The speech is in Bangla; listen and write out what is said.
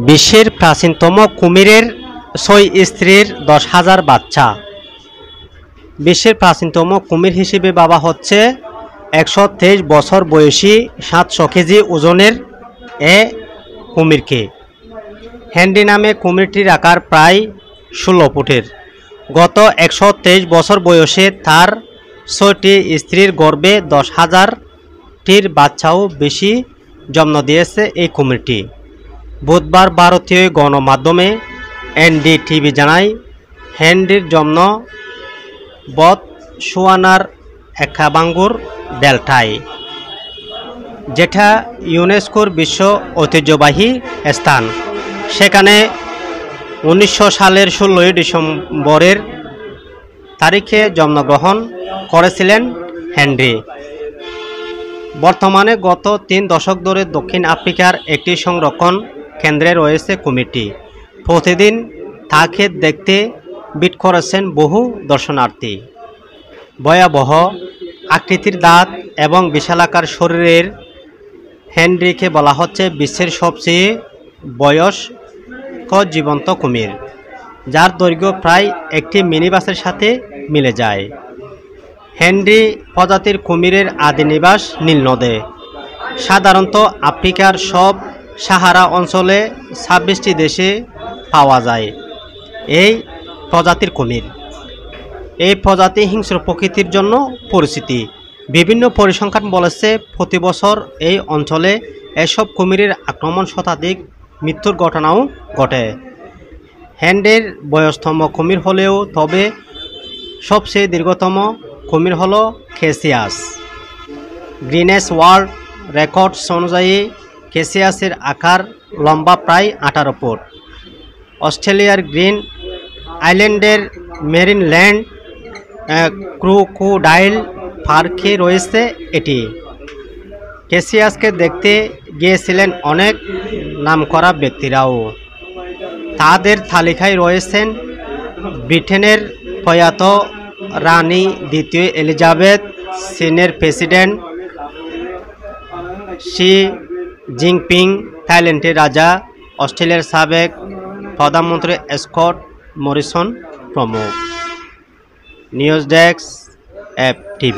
বিশ্বের প্রাচীনতম কুমিরের ৬ স্ত্রীর ১০,০০০ বাচ্চা। বিশ্বের প্রাচীনতম কুমির হিসেবে ভাবা হচ্ছে ১২৩ বছর বয়সী ৭০০ কেজি ওজনের এ কুমিরকে। হেনরি নামে কুমিরটির আকার প্রায় ১৬ ফুটের। গত ১২৩ বছর বয়সে তার ৬টি স্ত্রীর গর্ভে ১০,০০০টির বাচ্চাও বেশি জন্ম দিয়েছে এই কুমিরটি। বুধবার ভারতীয় গণমাধ্যমে এনডিটিভি জানায়, হেনরির জন্ম বতসোয়ানার একাবাঙ্গুর ডেল্টায়, যেটা ইউনেস্কোর বিশ্ব ঐতিহ্যবাহী স্থান। সেখানে ১৯০০ সালের ১৬ ডিসেম্বরের তারিখে জন্মগ্রহণ করেছিলেন হেনরি। বর্তমানে গত ৩ দশক ধরে দক্ষিণ আফ্রিকার একটি সংরক্ষণ কেন্দ্রে রয়েছে কুমিরটি। প্রতিদিন তাকে দেখতে ভিড় করেছেন বহু দর্শনার্থী। ভয়াবহ আকৃতির দাঁত এবং বিশালাকার শরীরের হেনরিকে বলা হচ্ছে বিশ্বের সবচেয়ে বয়স্ক জীবন্ত কুমির, যার দৈর্ঘ্য প্রায় একটি মিনিবাসের সাথে মিলে যায়। হেনরি প্রজাতির কুমিরের আদি নিবাস নীলনদে। সাধারণত আফ্রিকার সব সাহারা অঞ্চলে ২৬টি দেশে পাওয়া যায় এই প্রজাতির কুমির। এই প্রজাতি হিংস্র প্রকৃতির জন্য পরিচিত। বিভিন্ন পরিসংখ্যান বলেছে প্রতি বছর এই অঞ্চলে এসব কুমিরের আক্রমণ শতাধিক মৃত্যুর ঘটনাও ঘটে। হেনরির বয়স্তম কুমির হলেও তবে সবচেয়ে দীর্ঘতম কুমির হল ক্যাসিয়াস। গ্রিনেস ওয়ার্ল্ড রেকর্ডস অনুযায়ী ক্যাসিয়াসের আকার লম্বা প্রায় ১৮ ফুট। অস্ট্রেলিয়ার গ্রিন আইল্যান্ডের মেরিন ল্যান্ড ক্রোকোডাইল পার্কে রয়েছে এটি। ক্যাসিয়াসকে দেখতে গিয়েছিলেন অনেক নামকরা ব্যক্তিরাও। তাদের তালিকায় রয়েছেন ব্রিটেনের প্রয়াত রানী দ্বিতীয় এলিজাবেথ, চীনের প্রেসিডেন্ট শি জিনপিং, থাইল্যান্ডের রাজা, অস্ট্রেলিয়ার সাবেক প্রধানমন্ত্রী স্কট মরিসন প্রমুখ। News desk, FTV।